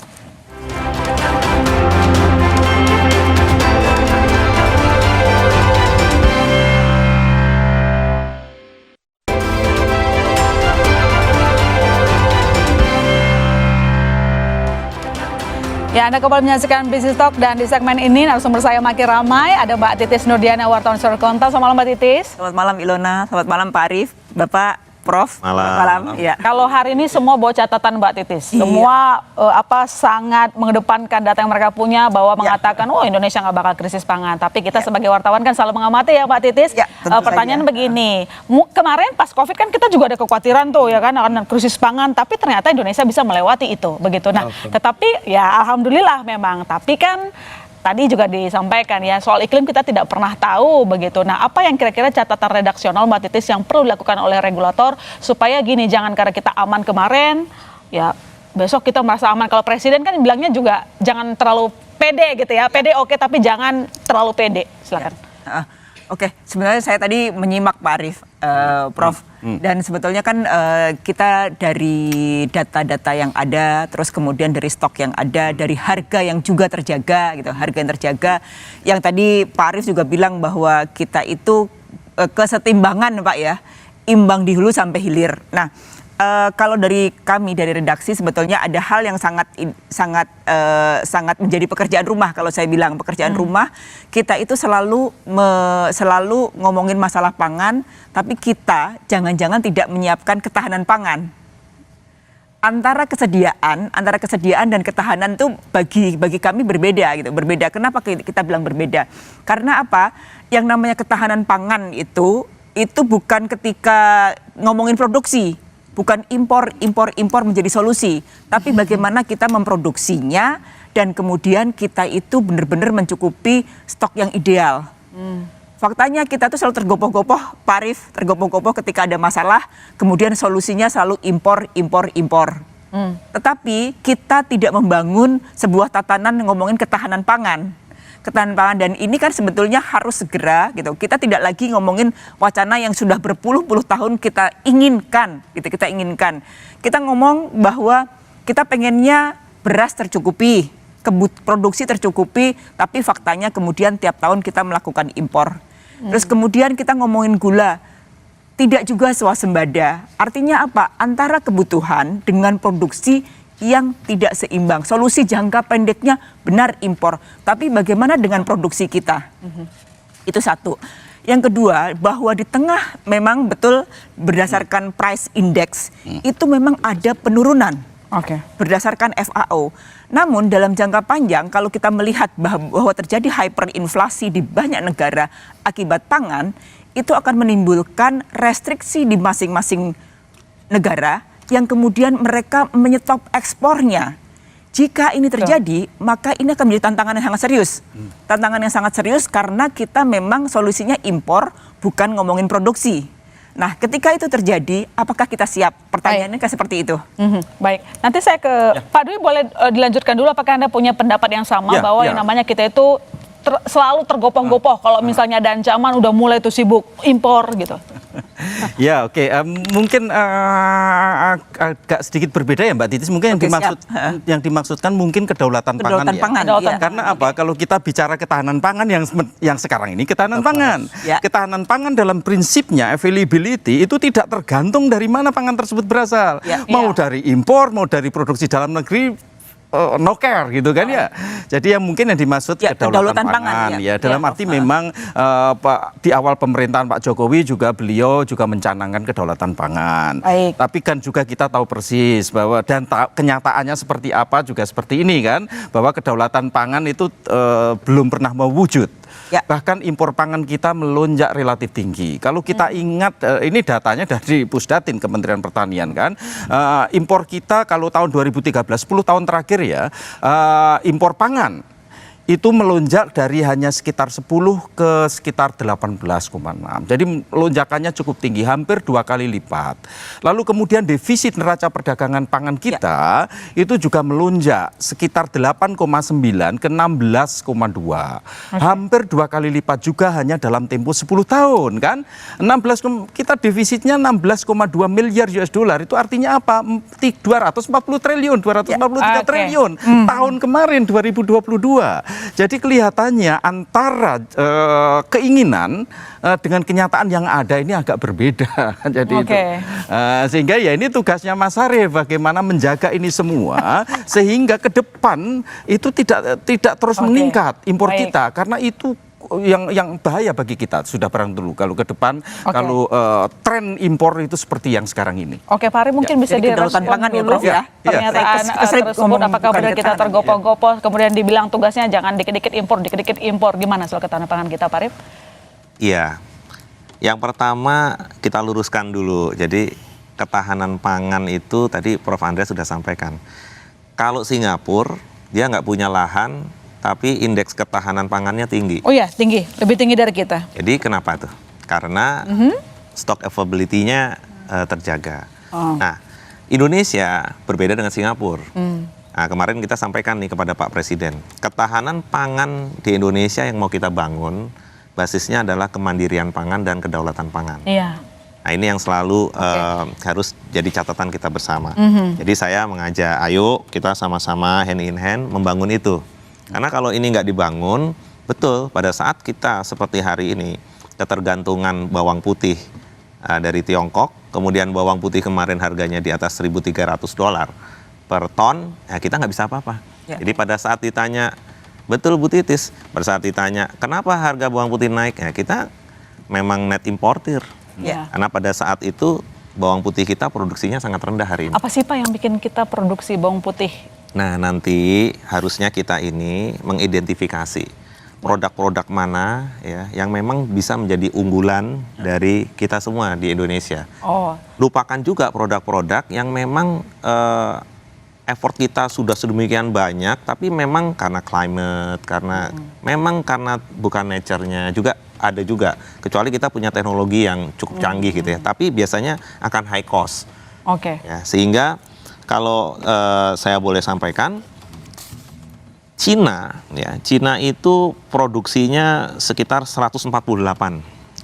Ya, Anda kembali menyaksikan Business Talk dan di segmen ini narasumber saya makin ramai. Ada Mbak Titis Nurdiana, wartawan Surkonta. Selamat malam Mbak Titis. Selamat malam Ilona, selamat malam Pak Arief, Bapak, Prof. Malam. Ya. Kalau hari ini semua bawa catatan Mbak Titis. Semua sangat mengedepankan data yang mereka punya bahwa mengatakan Indonesia nggak bakal krisis pangan. Tapi kita sebagai wartawan kan selalu mengamati ya Mbak Titis. Pertanyaan begini, kemarin pas Covid kan kita juga ada kekhawatiran tuh ya kan akan krisis pangan. Tapi ternyata Indonesia bisa melewati itu begitu. Nah, tetapi ya alhamdulillah memang. Tapi kan tadi juga disampaikan ya, soal iklim kita tidak pernah tahu begitu. Nah, apa yang kira-kira catatan redaksional Mbak Titis yang perlu dilakukan oleh regulator supaya gini, jangan karena kita aman kemarin, ya besok kita merasa aman. Kalau presiden kan bilangnya juga jangan terlalu pede gitu ya. Pede oke, tapi jangan terlalu pede. Silakan. Oke, sebenarnya saya tadi menyimak Pak Arief, Prof. Dan sebetulnya kan kita dari data-data yang ada, terus kemudian dari stok yang ada, dari harga yang juga terjaga, gitu, harga yang terjaga. Yang tadi Pak Arief juga bilang bahwa kita itu kesetimbangan Pak ya, imbang di hulu sampai hilir. Nah, kalau dari kami dari redaksi sebetulnya ada hal yang sangat menjadi pekerjaan rumah. Kalau saya bilang pekerjaan rumah, kita itu selalu ngomongin masalah pangan, tapi kita jangan-jangan tidak menyiapkan ketahanan pangan. Antara kesediaan dan ketahanan itu bagi kami berbeda gitu. Berbeda. Kenapa kita bilang berbeda? Karena apa? Yang namanya ketahanan pangan itu bukan ketika ngomongin produksi. Bukan impor menjadi solusi, tapi bagaimana kita memproduksinya dan kemudian kita itu benar-benar mencukupi stok yang ideal. Faktanya kita tuh selalu tergopoh-gopoh, Pak Arief, tergopoh-gopoh ketika ada masalah, kemudian solusinya selalu impor. Tetapi kita tidak membangun sebuah tatanan ngomongin ketahanan pangan. Dan ini kan sebetulnya harus segera gitu. Kita tidak lagi ngomongin wacana yang sudah berpuluh-puluh tahun kita inginkan gitu. Kita ngomong bahwa kita pengennya beras tercukupi, produksi tercukupi, tapi faktanya kemudian tiap tahun kita melakukan impor. Terus kemudian kita ngomongin gula, tidak juga swasembada. Artinya apa? Antara kebutuhan dengan produksi yang tidak seimbang. Solusi jangka pendeknya benar impor, tapi bagaimana dengan produksi kita? Itu satu. Yang kedua, bahwa di tengah memang betul berdasarkan price index itu memang ada penurunan. Berdasarkan FAO. Namun dalam jangka panjang kalau kita melihat bahwa terjadi hyperinflasi di banyak negara akibat pangan, itu akan menimbulkan restriksi di masing-masing negara yang kemudian mereka menyetop ekspornya. Jika ini terjadi, maka ini akan menjadi tantangan yang sangat serius. Tantangan yang sangat serius karena kita memang solusinya impor, bukan ngomongin produksi. Nah, ketika itu terjadi, apakah kita siap? Pertanyaannya kayak seperti itu. Baik, nanti saya ke Pak Dwi, boleh dilanjutkan dulu. Apakah Anda punya pendapat yang sama bahwa yang namanya kita itu selalu tergopoh-gopoh kalau misalnya ada ancaman udah mulai tuh sibuk impor gitu? Ya, oke. Mungkin agak sedikit berbeda ya Mbak Titis. Mungkin yang dimaksudkan mungkin kedaulatan pangan ya. Karena apa? Kalau kita bicara ketahanan pangan yang sekarang ini ketahanan pangan. Ketahanan pangan dalam prinsipnya availability itu tidak tergantung dari mana pangan tersebut berasal. Mau dari impor, mau dari produksi dalam negeri, no care gitu kan ya. Jadi yang mungkin yang dimaksud Ya, kedaulatan pangan ya. Dalam arti memang di awal pemerintahan Pak Jokowi juga beliau juga mencanangkan kedaulatan pangan. Baik. Tapi kan juga kita tahu persis bahwa dan kenyataannya seperti apa juga seperti ini kan, bahwa kedaulatan pangan itu belum pernah mewujud. Ya. Bahkan impor pangan kita melonjak relatif tinggi. Kalau kita ingat, ini datanya dari Pusdatin Kementerian Pertanian kan, impor kita kalau tahun 2013, 10 tahun terakhir ya, impor pangan itu melonjak dari hanya sekitar 10 ke sekitar 18,6. Jadi lonjakannya cukup tinggi, hampir 2 kali lipat. Lalu kemudian defisit neraca perdagangan pangan kita itu juga melonjak sekitar 8,9 ke 16,2. Hampir 2 kali lipat juga hanya dalam tempo 10 tahun kan. Kita defisitnya 16,2 miliar US dollar. Itu artinya apa? 240 triliun, 243 triliun tahun kemarin 2022. Jadi kelihatannya antara keinginan dengan kenyataan yang ada ini agak berbeda. Jadi itu. Sehingga ya ini tugasnya Mas Arief bagaimana menjaga ini semua sehingga ke depan itu tidak terus meningkat impor kita, karena itu yang bahaya bagi kita sudah barang dulu kalau ke depan kalau tren impor itu seperti yang sekarang ini. Oke, Pak Ari mungkin bisa direspon pangan ya, dulu Prof, ya. pernyataan tersebut. Apakah benar kita tergopoh-gopoh kemudian dibilang tugasnya jangan dikit-dikit impor, gimana soal ketahanan pangan kita, Pak Arief? Iya, yang pertama kita luruskan dulu. Jadi ketahanan pangan itu tadi Prof. Andreas sudah sampaikan. Kalau Singapura dia nggak punya lahan, tapi indeks ketahanan pangannya tinggi. Oh iya, tinggi, lebih tinggi dari kita. Jadi kenapa tuh? Karena stock availability-nya terjaga. Nah, Indonesia berbeda dengan Singapura. Nah, kemarin kita sampaikan nih kepada Pak Presiden, ketahanan pangan di Indonesia yang mau kita bangun, basisnya adalah kemandirian pangan dan kedaulatan pangan. Iya. Nah, ini yang selalu harus jadi catatan kita bersama. Jadi saya mengajak, ayo kita sama-sama hand in hand membangun itu. Karena kalau ini nggak dibangun, betul pada saat kita seperti hari ini, ketergantungan bawang putih dari Tiongkok, kemudian bawang putih kemarin harganya di atas $1.300 per ton, ya kita nggak bisa apa-apa. Ya. Jadi pada saat ditanya, betul Bu Titis, pada saat ditanya, kenapa harga bawang putih naik? Ya kita memang net importer. Ya. Karena pada saat itu bawang putih kita produksinya sangat rendah hari ini. Apa sih Pak yang bikin kita produksi bawang putih? Nah, nanti harusnya kita ini mengidentifikasi produk-produk mana ya yang memang bisa menjadi unggulan dari kita semua di Indonesia. Lupakan juga produk-produk yang memang effort kita sudah sedemikian banyak, tapi memang karena climate, karena memang karena bukan nature-nya juga ada juga. Kecuali kita punya teknologi yang cukup canggih gitu ya, tapi biasanya akan high cost. Ya, sehingga kalau saya boleh sampaikan, Cina itu produksinya sekitar 148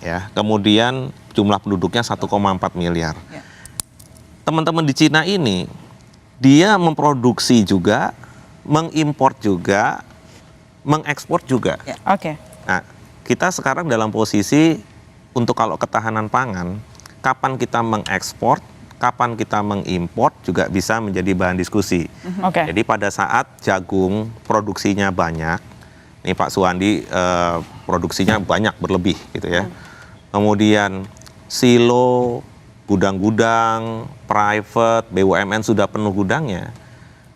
ya. Kemudian jumlah penduduknya 1,4 miliar. Teman-teman di Cina ini dia memproduksi juga, mengimpor juga, mengekspor juga. Nah, kita sekarang dalam posisi untuk kalau ketahanan pangan, kapan kita mengekspor, kapan kita mengimpor juga bisa menjadi bahan diskusi. Jadi pada saat jagung produksinya banyak, nih Pak Suwandi produksinya banyak berlebih gitu ya. Kemudian silo, gudang-gudang, private, BUMN sudah penuh gudangnya.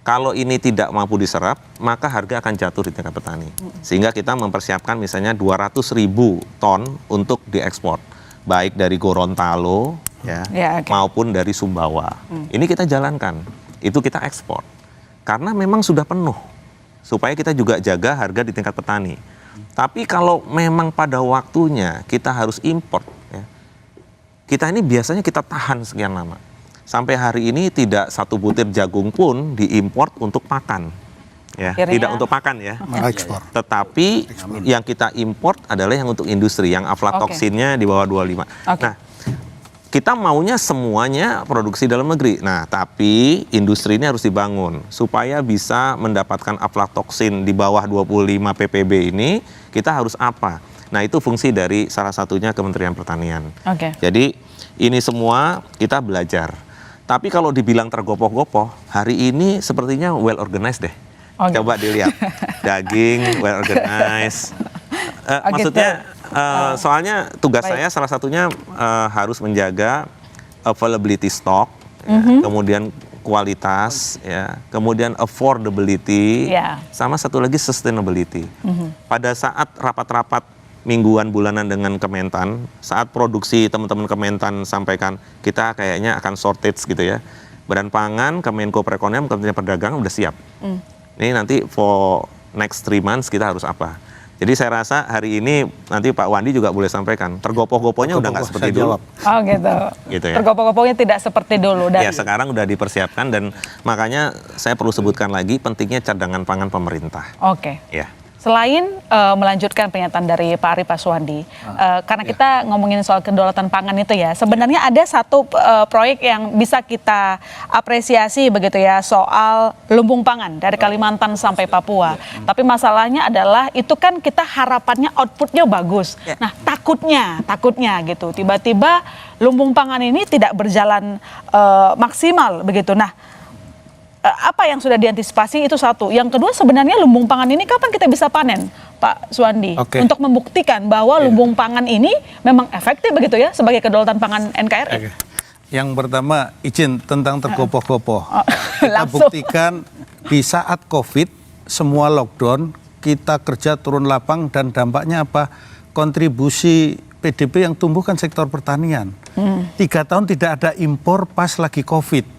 Kalau ini tidak mampu diserap, maka harga akan jatuh di tingkat petani. Sehingga kita mempersiapkan misalnya 200.000 ton untuk diekspor, baik dari Gorontalo maupun dari Sumbawa. Ini kita jalankan, itu kita ekspor. Karena memang sudah penuh, supaya kita juga jaga harga di tingkat petani. Tapi kalau memang pada waktunya kita harus import, ya, kita ini biasanya kita tahan sekian lama. Sampai hari ini tidak satu butir jagung pun diimport untuk pakan. Ya, tidak untuk pakan ya. Ekspor. Tetapi yang kita import adalah yang untuk industri, yang aflatoksinnya di bawah 25. Nah, kita maunya semuanya produksi dalam negeri. Nah, tapi industri ini harus dibangun supaya bisa mendapatkan aflatoksin di bawah 25 ppb ini, kita harus apa? Nah, itu fungsi dari salah satunya Kementerian Pertanian. Jadi ini semua kita belajar. Tapi kalau dibilang tergopoh-gopoh, hari ini sepertinya well organized deh. Oh, gitu. Coba dilihat, daging well organized. Maksudnya, soalnya tugas saya salah satunya harus menjaga availability stock, ya, kemudian kualitas, ya, kemudian affordability, sama satu lagi sustainability. Pada saat rapat-rapat mingguan bulanan dengan Kementan, saat produksi teman-teman Kementan sampaikan kita kayaknya akan shortage gitu ya, Badan Pangan, Kemenko Perekonomian, Kementerian Perdagangan udah siap. Ini nanti for next 3 months kita harus apa. Jadi saya rasa hari ini nanti Pak Wandi juga boleh sampaikan, tergopoh-gopohnya udah nggak seperti dulu. Oh gitu. Gitu ya. Tergopoh-gopohnya tidak seperti dulu. Ya sekarang udah dipersiapkan dan makanya saya perlu sebutkan lagi pentingnya cadangan pangan pemerintah. Oke. Ya. Selain melanjutkan pernyataan dari Pak Arief Pak Suwandi, karena kita ngomongin soal kedaulatan pangan itu ya, sebenarnya ada satu proyek yang bisa kita apresiasi begitu ya, soal lumbung pangan dari Kalimantan sampai Papua. Tapi masalahnya adalah itu kan kita harapannya outputnya bagus. Nah takutnya gitu, tiba-tiba lumbung pangan ini tidak berjalan maksimal begitu. Nah, apa yang sudah diantisipasi itu satu. Yang kedua sebenarnya lumbung pangan ini kapan kita bisa panen, Pak Suwandi? Untuk membuktikan bahwa lumbung pangan ini memang efektif begitu ya sebagai kedaulatan pangan NKRI. Yang pertama izin tentang tergopoh-gopoh. Kita buktikan di saat COVID semua lockdown, kita kerja turun lapang dan dampaknya apa? Kontribusi PDB yang tumbuh kan sektor pertanian. 3 tahun tidak ada impor pas lagi COVID.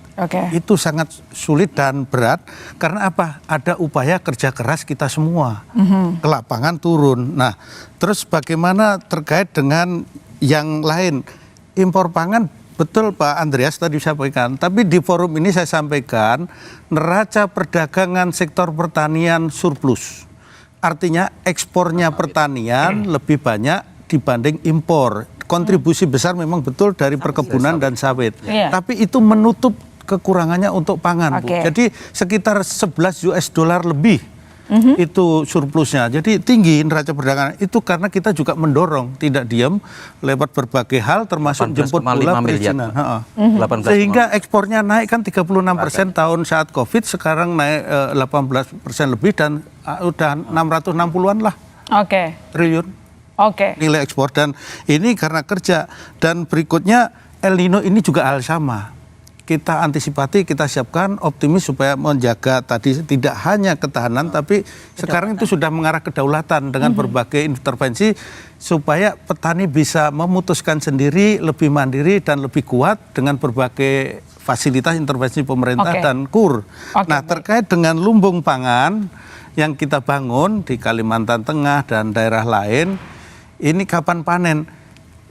Itu sangat sulit dan berat karena apa? Ada upaya kerja keras kita semua ke lapangan turun. Nah, terus bagaimana terkait dengan yang lain? Impor pangan betul Pak Andreas tadi sampaikan, tapi di forum ini saya sampaikan neraca perdagangan sektor pertanian surplus. Artinya ekspornya pertanian lebih banyak dibanding impor. Kontribusi besar memang betul dari perkebunan dan sawit. Tapi itu menutup kekurangannya untuk pangan, Bu. Jadi sekitar 11 US dollar lebih itu surplusnya. Jadi tinggi neraca perdagangan itu karena kita juga mendorong, tidak diam lewat berbagai hal termasuk jemput bola perizinan. Sehingga ekspornya naik kan 36% tahun saat COVID, sekarang naik 18% lebih dan udah 660-an lah triliun nilai ekspor. Dan ini karena kerja. Dan berikutnya El Nino ini juga hal sama. Kita antisipatif, kita siapkan, optimis supaya menjaga tadi tidak hanya ketahanan, tapi sekarang itu sudah mengarah kedaulatan dengan berbagai intervensi supaya petani bisa memutuskan sendiri, lebih mandiri dan lebih kuat dengan berbagai fasilitas intervensi pemerintah dan KUR. Nah, terkait dengan lumbung pangan yang kita bangun di Kalimantan Tengah dan daerah lain, ini kapan panen?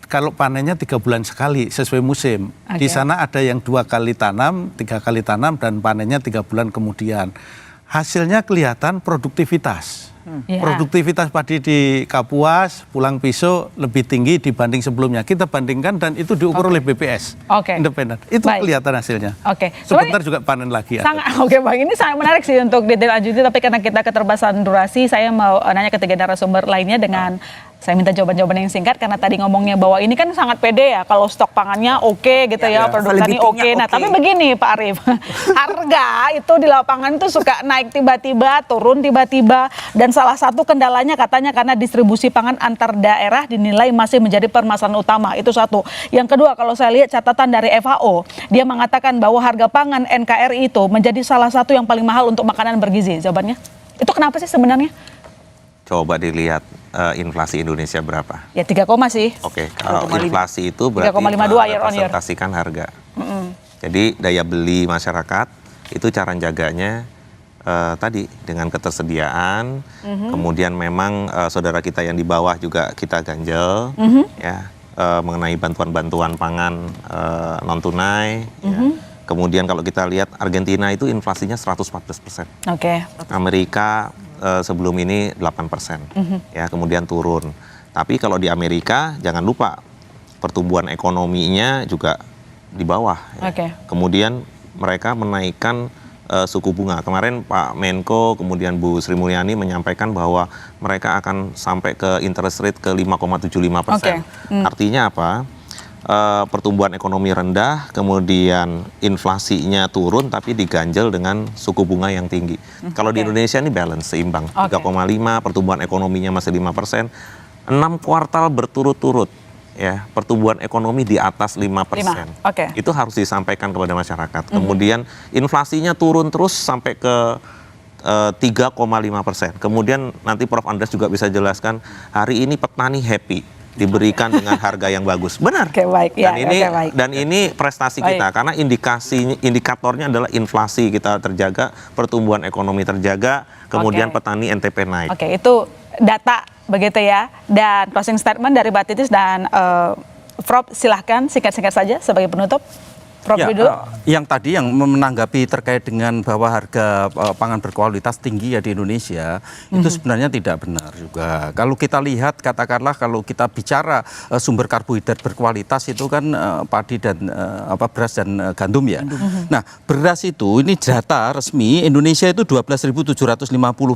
Kalau panennya 3 bulan sekali sesuai musim. Di sana ada yang 2 kali tanam, 3 kali tanam dan panennya 3 bulan kemudian. Hasilnya kelihatan produktivitas. Produktivitas padi di Kapuas, Pulang Pisau lebih tinggi dibanding sebelumnya. Kita bandingkan dan itu diukur oleh BPS independen. Itu kelihatan hasilnya. Sebentar juga panen lagi. Bang, ini sangat menarik sih untuk detail lanjuti, tapi karena kita keterbatasan durasi, saya mau nanya ketiga narasumber lainnya dengan saya minta jawaban-jawaban yang singkat karena tadi ngomongnya bahwa ini kan sangat pede ya kalau stok pangannya gitu ya, produk tani Nah, tapi begini Pak Arief, harga itu di lapangan itu suka naik tiba-tiba, turun tiba-tiba, dan salah satu kendalanya katanya karena distribusi pangan antar daerah dinilai masih menjadi permasalahan utama. Itu satu. Yang kedua, kalau saya lihat catatan dari FAO, dia mengatakan bahwa harga pangan NKRI itu menjadi salah satu yang paling mahal untuk makanan bergizi. Jawabannya, itu kenapa sih sebenarnya? Coba dilihat inflasi Indonesia berapa? Ya 3, sih. Kalau inflasi itu berarti merepresentasikan harga. Jadi daya beli masyarakat itu cara jaganya tadi dengan ketersediaan, kemudian memang saudara kita yang di bawah juga kita ganjel, ya mengenai bantuan-bantuan pangan non tunai. Kemudian kalau kita lihat Argentina itu inflasinya 114%. Amerika sebelum ini 8%, ya kemudian turun. Tapi kalau di Amerika jangan lupa pertumbuhan ekonominya juga di bawah. Kemudian mereka menaikkan suku bunga. Kemarin Pak Menko kemudian Bu Sri Mulyani menyampaikan bahwa mereka akan sampai ke interest rate ke 5,75%. Artinya apa? pertumbuhan ekonomi rendah, kemudian inflasinya turun tapi diganjel dengan suku bunga yang tinggi. Kalau di Indonesia ini balance, seimbang. 3,5, pertumbuhan ekonominya masih 5%. 6 kuartal berturut-turut ya, pertumbuhan ekonomi di atas 5%. Itu harus disampaikan kepada masyarakat. Kemudian inflasinya turun terus sampai ke 3,5%. Kemudian nanti Prof. Andreas juga bisa jelaskan, hari ini petani happy diberikan dengan harga yang bagus. Benar. Baik. Dan ini prestasi kita karena indikatornya adalah inflasi kita terjaga, pertumbuhan ekonomi terjaga, kemudian petani NTP naik. Itu data begitu ya. Dan closing statement dari Mbak Titis dan Prof, silahkan singkat-singkat saja sebagai penutup. Prof dulu. Yang tadi yang menanggapi terkait dengan bahwa harga pangan berkualitas tinggi ya di Indonesia, itu sebenarnya tidak benar juga. Kalau kita lihat, katakanlah kalau kita bicara sumber karbohidrat berkualitas itu kan padi dan beras dan gandum ya. Nah, beras itu ini data resmi Indonesia itu 12.750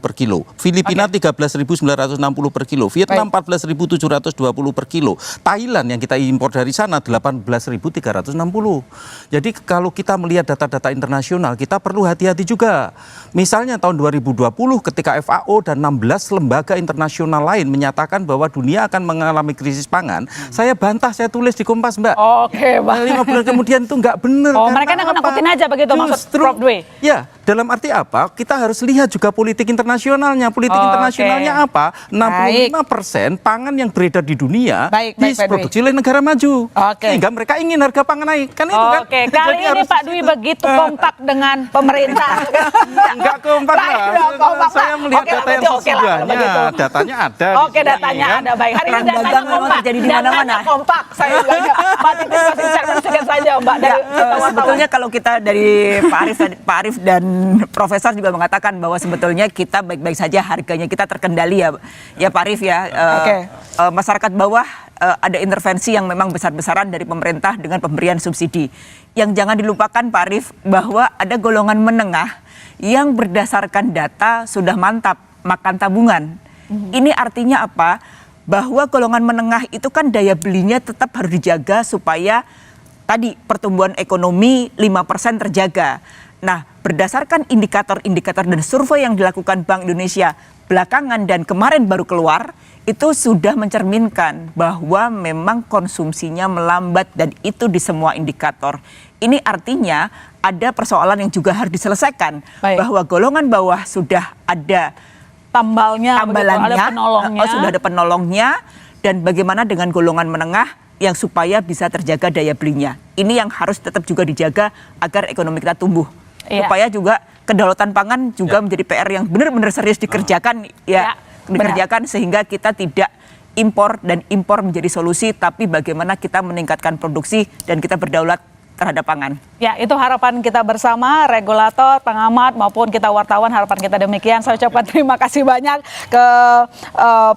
per kilo, Filipina 13.960 per kilo, Vietnam 14.720 per kilo, Thailand yang kita impor dari sana 18.360. Jadi kalau kita melihat data-data internasional, kita perlu hati-hati juga. Misalnya tahun 2020 ketika FAO dan 16 lembaga internasional lain menyatakan bahwa dunia akan mengalami krisis pangan, saya bantah, saya tulis di Kompas, Mbak. 5 bulan kemudian itu nggak benar. Mereka nakut-nakutin aja begitu maksud Prof Dwi? Ya, dalam arti apa? Kita harus lihat juga politik internasionalnya. Politik internasionalnya apa? 65% pangan yang beredar di dunia diproduksi oleh negara maju. Sehingga mereka ingin harga pangan naik. Kan itu kan? Kali ini Pak Dwi begitu kompak dengan pemerintah. Enggak kompak lah. Saya melihat data yang sesungguhnya. Datanya ada. Datanya ada. Baik. Hari ini datanya kompak. Jadi di mana-mana. Kompak. Saya bilang, Mbak Titis masih cek saja, Mbak. Sebetulnya kalau kita dari Pak Arief dan Profesor juga mengatakan bahwa sebetulnya kita baik-baik saja, harganya kita terkendali ya Pak Arief ya. Masyarakat bawah ada intervensi yang memang besar-besaran dari pemerintah dengan pemberian subsidi. Yang jangan dilupakan Pak Arief bahwa ada golongan menengah yang berdasarkan data sudah mantap makan tabungan. Ini artinya apa? Bahwa golongan menengah itu kan daya belinya tetap harus dijaga supaya tadi pertumbuhan ekonomi 5% terjaga. Nah, berdasarkan indikator-indikator dan survei yang dilakukan Bank Indonesia belakangan dan kemarin baru keluar, itu sudah mencerminkan bahwa memang konsumsinya melambat dan itu di semua indikator. Ini artinya ada persoalan yang juga harus diselesaikan. Bahwa golongan bawah sudah ada tambalannya, sudah ada penolongnya, dan bagaimana dengan golongan menengah yang supaya bisa terjaga daya belinya. Ini yang harus tetap juga dijaga agar ekonomi kita tumbuh. Supaya juga kedaulatan pangan juga menjadi PR yang benar-benar serius dikerjakan dikerjakan sehingga kita tidak impor dan impor menjadi solusi, tapi bagaimana kita meningkatkan produksi dan kita berdaulat terhadap pangan. Ya, itu harapan kita bersama, regulator, pengamat maupun kita wartawan, harapan kita demikian. Saya ucapkan terima kasih banyak ke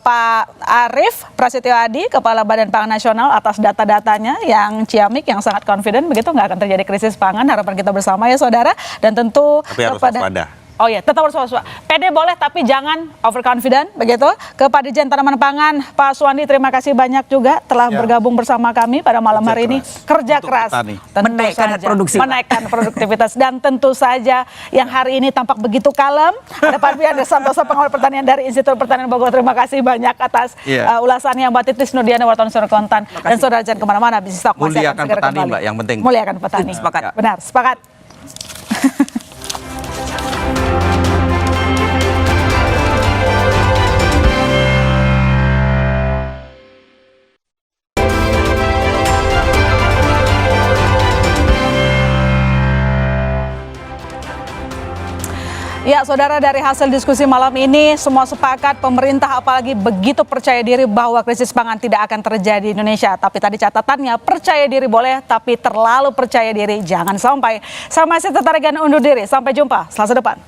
Pak Arief Prasetyo Adi, Kepala Badan Pangan Nasional atas data-datanya yang ciamik, yang sangat confident, begitu nggak akan terjadi krisis pangan. Harapan kita bersama ya saudara, dan tentu tapi harus waspada. Tetap harus waspada. PD boleh tapi jangan overconfident, begitu. Ke Pak Dirjen Tanaman Pangan, Pak Suwandi, terima kasih banyak juga telah bergabung bersama kami pada malam hari ini. Kerja keras, menaikkan produktivitas, dan tentu saja yang hari ini tampak begitu kalem. Ada Pak Bian Santoso, pengawal pertanian dari Institut Pertanian Bogor. Terima kasih banyak atas ulasannya, Mbak Titis Nurdiana, wartawan Suara Kontan, dan saudara jangan kemana-mana. Bisnis Talk masih akan segera kembali. Mbak, yang penting. Muliakan petani. Sepakat. Benar, sepakat. Ya, saudara, dari hasil diskusi malam ini semua sepakat pemerintah apalagi begitu percaya diri bahwa krisis pangan tidak akan terjadi di Indonesia. Tapi tadi catatannya, percaya diri boleh tapi terlalu percaya diri jangan sampai. Saya masih Tarigan undur diri. Sampai jumpa Selasa depan.